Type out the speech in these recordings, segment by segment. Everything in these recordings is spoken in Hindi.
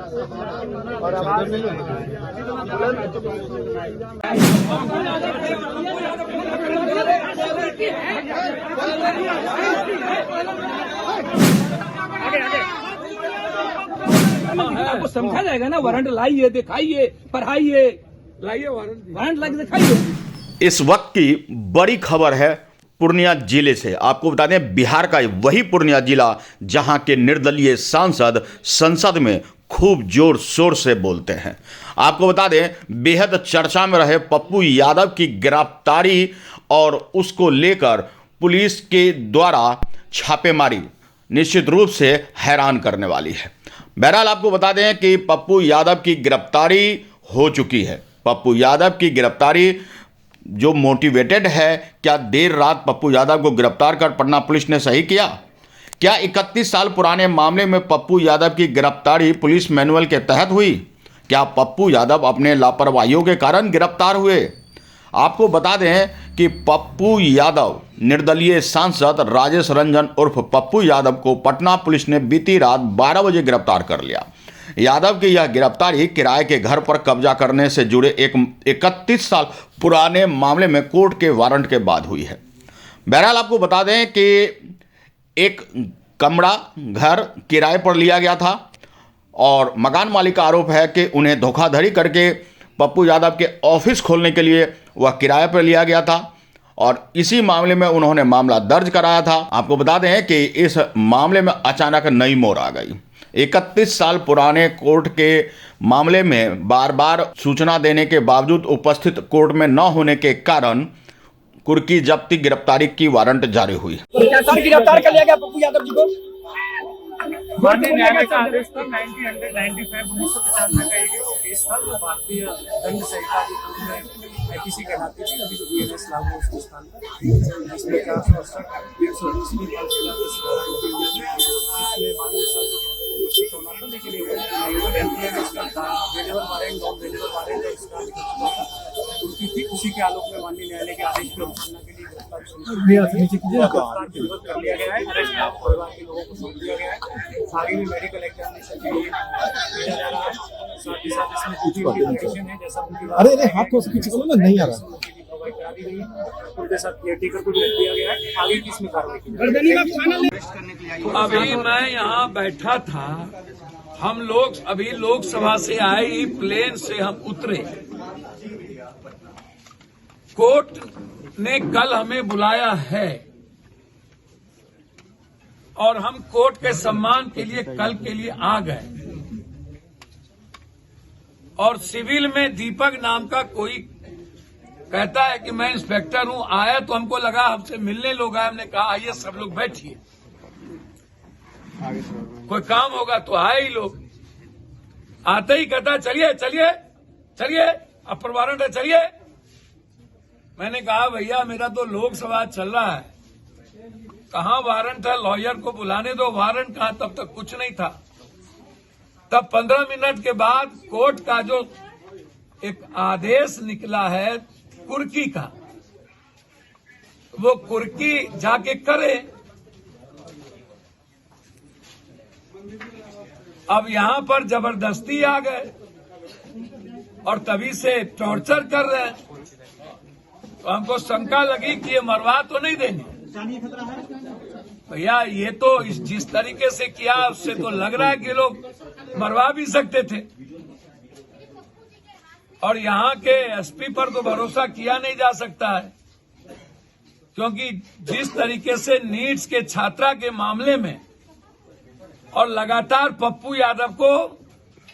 आपको समझा जाएगा ना, वारंट लाइए, दिखाइए, पढ़ाइए, लाइए वारंट लाइए, दिखाइए। इस वक्त की बड़ी खबर है पूर्णिया जिले से। आपको बता दें, बिहार का वही पूर्णिया जिला जहां के निर्दलीय सांसद संसद में खूब जोर शोर से बोलते हैं। आपको बता दें, बेहद चर्चा में रहे पप्पू यादव की गिरफ्तारी और उसको लेकर पुलिस के द्वारा छापेमारी निश्चित रूप से हैरान करने वाली है। बहरहाल आपको बता दें कि पप्पू यादव की गिरफ्तारी हो चुकी है। पप्पू यादव की गिरफ्तारी जो मोटिवेटेड है, क्या देर रात पप्पू यादव को गिरफ्तार कर पटना पुलिस ने सही किया? क्या 31 साल पुराने मामले में पप्पू यादव की गिरफ्तारी पुलिस मैनुअल के तहत हुई? क्या पप्पू यादव अपने लापरवाहियों के कारण गिरफ्तार हुए? आपको बता दें कि पप्पू यादव निर्दलीय सांसद राजेश रंजन उर्फ पप्पू यादव को पटना पुलिस ने बीती रात 12 बजे गिरफ्तार कर लिया। यादव की यह गिरफ्तारी किराए के घर पर कब्जा करने से जुड़े एक 31 साल पुराने मामले में कोर्ट के वारंट के बाद हुई है। बहरहाल आपको बता दें कि एक कमरा घर किराए पर लिया गया था और मकान मालिक का आरोप है कि उन्हें धोखाधड़ी करके पप्पू यादव के ऑफिस खोलने के लिए वह किराए पर लिया गया था और इसी मामले में उन्होंने मामला दर्ज कराया था। आपको बता दें कि इस मामले में अचानक नई मोड़ आ गई। 31 साल पुराने कोर्ट के मामले में बार बार सूचना देने के बावजूद उपस्थित कोर्ट में न होने के कारण कुर्की जब्ती गिरफ्तारी की वारंट जारी हुई। गिरफ्तार कर लिया गया पप्पू यादव जी को। माननीय न्यायालय का आदेश था 1995 का एक केस था जो भारतीय दंड संहिता में आईपीसी कहलाती थी, अभी जो बीएनएस लागू है उसके स्थान पर, जिसमें 400 की उसी के आलोक में माननीय न्यायालय के आदेश की अवमानना के लिए गिरफ्तार कर लिया गया है। परिवार के लोगों को सौंप दिया गया है। आगे भी मेडिकल एग्जामिनेशन के लिए भेजा जा रहा है। साथ ही साथ इसमें है जैसा अरे हाथ को पीछे करो ना, नहीं आ रहा। प्रोवाइड करा दी गई है। उनके साथ केयरटेकर को भेज दिया गया है। आगे की इसमें कार्रवाई की जाएगी। अभी मैं यहाँ बैठा था, हम लोग अभी लोकसभा से आए, प्लेन से हम उतरे। कोर्ट ने कल हमें बुलाया है और हम कोर्ट के सम्मान के लिए कल के लिए आ गए। और सिविल में दीपक नाम का कोई कहता है कि मैं इंस्पेक्टर हूं, आया तो हमको लगा हमसे मिलने लोग आए। हमने कहा आइए सब लोग बैठिए, कोई काम होगा तो आए ही लोग। आते ही कहता चलिए चलिए चलिए, अब पर वारंट है, चलिए। मैंने कहा भैया मेरा तो लोकसभा चल रहा है, कहाँ वारंट है, लॉयर को बुलाने दो। वारंट कहाँ, तब तक कुछ नहीं था। तब 15 मिनट के बाद कोर्ट का जो एक आदेश निकला है कुर्की का, वो कुर्की जाके करे। अब यहां पर जबरदस्ती आ गए और तभी से टॉर्चर कर रहे हैं। तो हमको शंका लगी कि ये मरवा तो नहीं देंगे। भैया ये तो जिस तरीके से किया उससे तो लग रहा है कि लोग मरवा भी सकते थे। और यहाँ के एसपी पर तो भरोसा किया नहीं जा सकता है, क्योंकि जिस तरीके से नीट्स के छात्रा के मामले में और लगातार पप्पू यादव को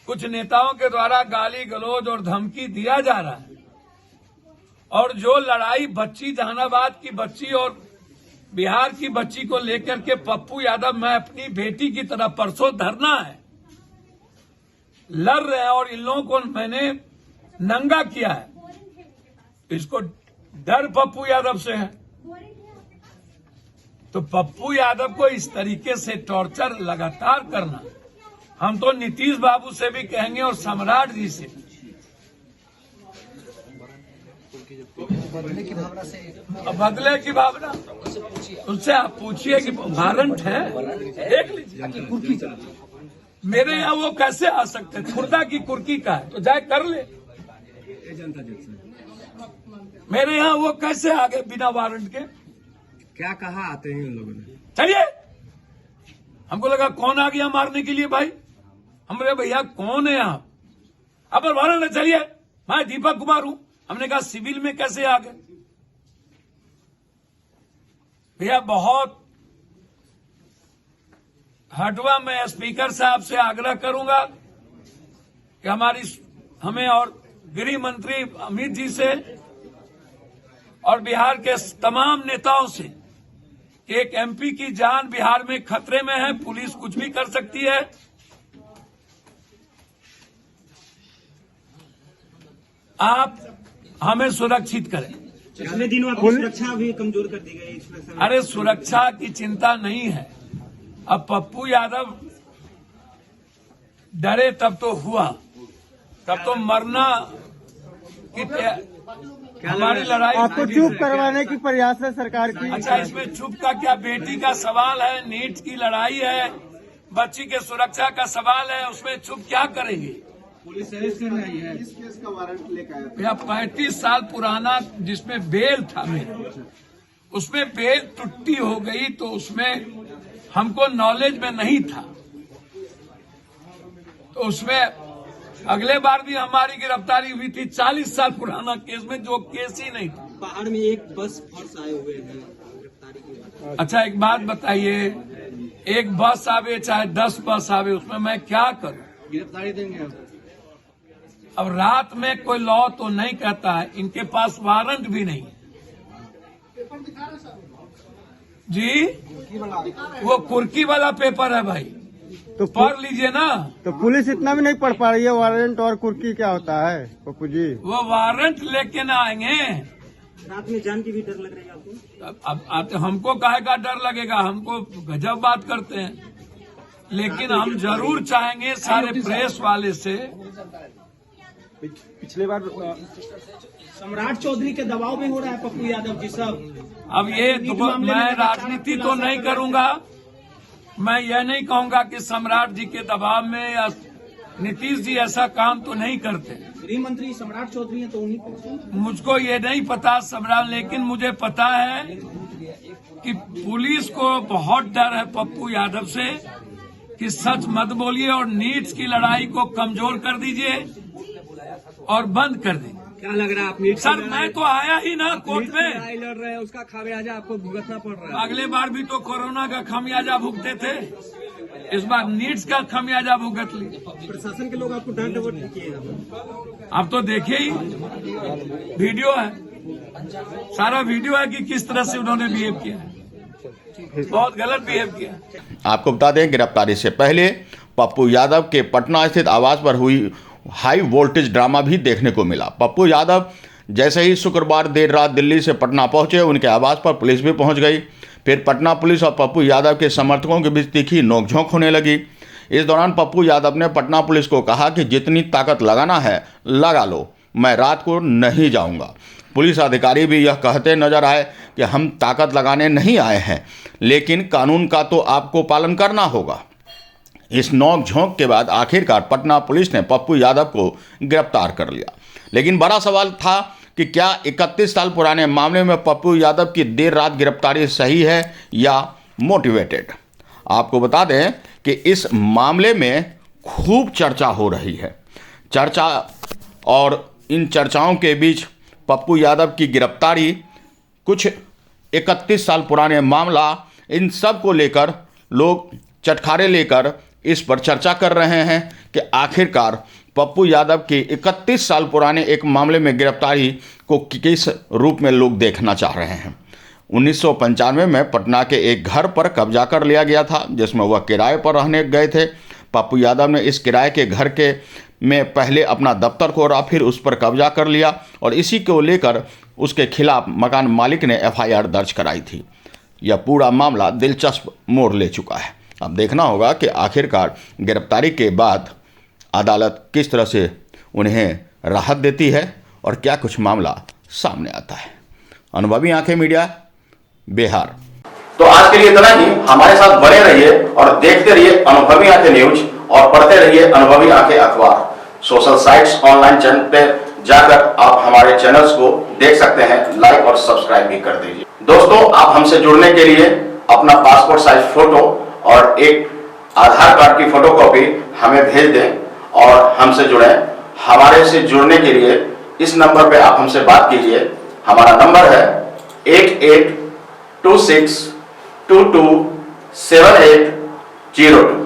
कुछ नेताओं के द्वारा गाली गलौज और धमकी दिया जा रहा है, और जो लड़ाई बच्ची जहानाबाद की बच्ची और बिहार की बच्ची को लेकर के पप्पू यादव, मैं अपनी बेटी की तरह परसों धरना है लड़ रहे हैं और इन लोगों को मैंने नंगा किया है। इसको डर पप्पू यादव से है। तो पप्पू यादव को इस तरीके से टॉर्चर लगातार करना, हम तो नीतीश बाबू से भी कहेंगे और सम्राट जी से, बदले की भावना उनसे आप पूछिए कि वारंट है, देख लीजिए। मेरे यहाँ वो कैसे आ सकते हैं? खुर्दा की कुर्की का है तो जाए कर ले। मेरे यहाँ वो कैसे आ गए बिना वारंट के? क्या कहा आते हैं उन लोगों ने? चलिए, हमको लगा कौन आ गया मारने के लिए भाई। हम बोले भैया कौन है आप? अब वारंट है, चलिए। मैं दीपक कुमार हूं। हमने कहा सिविल में कैसे आ गए? भैया बहुत हटवा मैं स्पीकर साहब से आग्रह करूंगा कि हमें और गृह मंत्री अमित जी से और बिहार के तमाम नेताओं से कि एक एमपी की जान बिहार में खतरे में है, पुलिस कुछ भी कर सकती है। आप हमें सुरक्षित करें। पिछले दिनों आपकी सुरक्षा भी कमजोर कर दी गई। अरे सुरक्षा की चिंता नहीं है। अब पप्पू यादव डरे तब तो हुआ, तब तो मरना की हमारी लड़ाई। आपको चुप करवाने की प्रयास है सरकार की। अच्छा, इसमें चुप का क्या? बेटी का सवाल है, नीट की लड़ाई है, बच्ची के सुरक्षा का सवाल है, उसमें चुप क्या करेंगे? पुलिस अरेस्ट करने आई है। इस केस का वारंट लेकर आया। भैया 35 साल पुराना जिसमें बेल था मेरा, उसमें बेल टुट्टी हो गई तो उसमें हमको नॉलेज में नहीं था, तो उसमें अगले बार भी हमारी गिरफ्तारी हुई थी 40 साल पुराना केस में, जो केस ही नहीं था। पहाड़ में एक बस फंस आए हुए हैं गिरफ्तारी की बात। अच्छा एक बात बताइए, एक बस आवे चाहे 10 बस आवे, उसमें मैं क्या करूं? गिरफ्तारी देंगे आप? अब रात में कोई लॉ तो नहीं कहता है, इनके पास वारंट भी नहीं है जी। वो कुर्की वाला पेपर है भाई, तो पढ़ लीजिए ना। तो पुलिस इतना भी नहीं पढ़ पा रही है वारंट और कुर्की क्या होता है पप्पू जी? वो वारंट लेके ना आएंगे। रात में जान की भी डर लग रही है आपको? अब आते हमको काहे का डर लगेगा? हमको गजब बात करते हैं, लेकिन हम जरूर चाहेंगे सारे प्रेस वाले से। पिछले बार सम्राट चौधरी के दबाव में हो रहा है पप्पू यादव जी सब। अब ये मैं राजनीति तो नहीं करूंगा, मैं यह नहीं कहूंगा कि सम्राट जी के दबाव में या नीतीश जी ऐसा काम तो नहीं करते। गृह मंत्री सम्राट चौधरी हैं तो उन्हीं को। मुझको ये नहीं पता सम्राट, लेकिन मुझे पता है कि पुलिस को बहुत डर है पप्पू यादव से कि सच मत बोलिए और नीट की लड़ाई को कमजोर कर दीजिए और बंद कर दें। क्या लग रहा है आप नीट सर मैं तो आया ही ना कोर्ट में, लड़ाई लड़ रहे हैं, उसका खामियाजा आपको भुगतना पड़ रहा है। अगले बार भी तो कोरोना का खामियाजा भुगते थे, इस बार नीट्स का खामियाजा भुगत ली। प्रशासन के लोग आपको डांट डपट किए। अब तो देखिए ही वीडियो है, सारा वीडियो है कि किस तरह से उन्होंने बिहेव किया है, बहुत गलत बिहेव किया। आपको बता दें गिरफ्तारी से पहले पप्पू यादव के पटना स्थित आवास पर हुई हाई वोल्टेज ड्रामा भी देखने को मिला। पप्पू यादव जैसे ही शुक्रवार देर रात दिल्ली से पटना पहुंचे, उनके आवास पर पुलिस भी पहुंच गई। फिर पटना पुलिस और पप्पू यादव के समर्थकों के बीच तीखी नोकझोंक होने लगी। इस दौरान पप्पू यादव ने पटना पुलिस को कहा कि जितनी ताकत लगाना है लगा लो, मैं रात को नहीं जाऊंगा। पुलिस अधिकारी भी यह कहते नजर आए कि हम ताकत लगाने नहीं आए हैं, लेकिन कानून का तो आपको पालन करना होगा। इस नोक झोंक के बाद आखिरकार पटना पुलिस ने पप्पू यादव को गिरफ्तार कर लिया। लेकिन बड़ा सवाल था कि क्या 31 साल पुराने मामले में पप्पू यादव की देर रात गिरफ्तारी सही है या मोटिवेटेड। आपको बता दें कि इस मामले में खूब चर्चा हो रही है। चर्चा और इन चर्चाओं के बीच पप्पू यादव की गिरफ्तारी, कुछ 31 साल पुराने मामला, इन सब को लेकर लोग चटखारे लेकर इस पर चर्चा कर रहे हैं कि आखिरकार पप्पू यादव की 31 साल पुराने एक मामले में गिरफ्तारी को किस रूप में लोग देखना चाह रहे हैं। 1995 में पटना के एक घर पर कब्जा कर लिया गया था, जिसमें वह किराए पर रहने गए थे। पप्पू यादव ने इस किराए के घर में पहले अपना दफ्तर खोला, फिर उस पर कब्जा कर लिया और इसी को लेकर उसके खिलाफ मकान मालिक ने FIR दर्ज कराई थी। यह पूरा मामला दिलचस्प मोड़ ले चुका है। अब देखना होगा कि आखिरकार गिरफ्तारी के बाद अदालत किस तरह से उन्हें राहत देती है और क्या कुछ मामला सामने आता है। अनुभवी आंखें मीडिया, बिहार। तो आज के लिए इतना ही। हमारे साथ बने रहिए और देखते रहिए अनुभवी आंखें न्यूज। और पढ़ते रहिए अनुभवी आंखें अखबार। सोशल साइट्स, ऑनलाइन चैनल पे जाकर आप हमारे चैनल्स को देख सकते हैं, लाइक और सब्सक्राइब भी कर दीजिए। दोस्तों, आप हमसे जुड़ने के लिए अपना पासपोर्ट साइज फोटो और एक आधार कार्ड की फोटोकॉपी हमें भेज दें और हमसे जुड़ें। हमारे से जुड़ने के लिए इस नंबर पे आप हमसे बात कीजिए। हमारा नंबर है 8826227802।